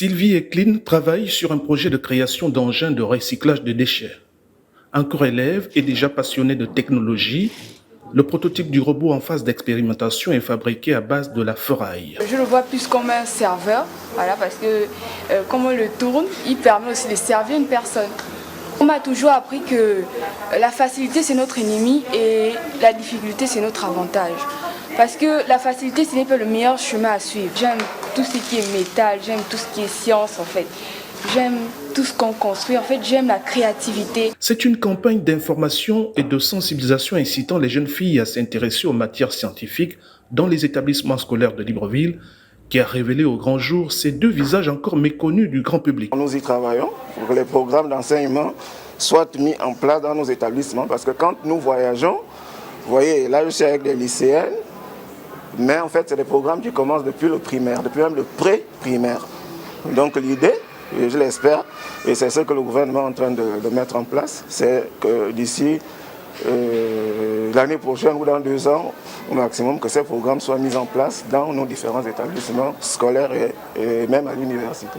Sylvie Eklin travaille sur un projet de création d'engins de recyclage de déchets. Encore élève et déjà passionnée de technologie, le prototype du robot en phase d'expérimentation est fabriqué à base de la ferraille. Je le vois plus comme un serveur, voilà, parce que comme on le tourne, il permet aussi de servir une personne. On m'a toujours appris que la facilité c'est notre ennemi et la difficulté c'est notre avantage. Parce que la facilité ce n'est pas le meilleur chemin à suivre. J'aime tout ce qui est métal, j'aime tout ce qui est science en fait. J'aime tout ce qu'on construit, en fait j'aime la créativité. C'est une campagne d'information et de sensibilisation incitant les jeunes filles à s'intéresser aux matières scientifiques dans les établissements scolaires de Libreville qui a révélé au grand jour ces deux visages encore méconnus du grand public. Nous y travaillons pour que les programmes d'enseignement soient mis en place dans nos établissements parce que quand nous voyageons, vous voyez, là je suis avec des lycéennes, mais en fait c'est des programmes qui commencent depuis le primaire, depuis même le pré-primaire. Donc l'idée, je l'espère, et c'est ce que le gouvernement est en train de mettre en place, c'est que d'ici l'année prochaine ou dans 2 ans, au maximum, que ces programmes soient mis en place dans nos différents établissements scolaires et même à l'université.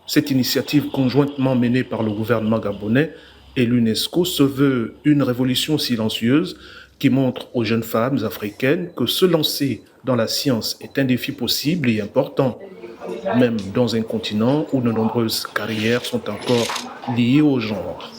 Cette initiative conjointement menée par le gouvernement gabonais et l'UNESCO se veut une révolution silencieuse qui montre aux jeunes femmes africaines que se lancer dans la science est un défi possible et important, même dans un continent où de nombreuses carrières sont encore liées au genre.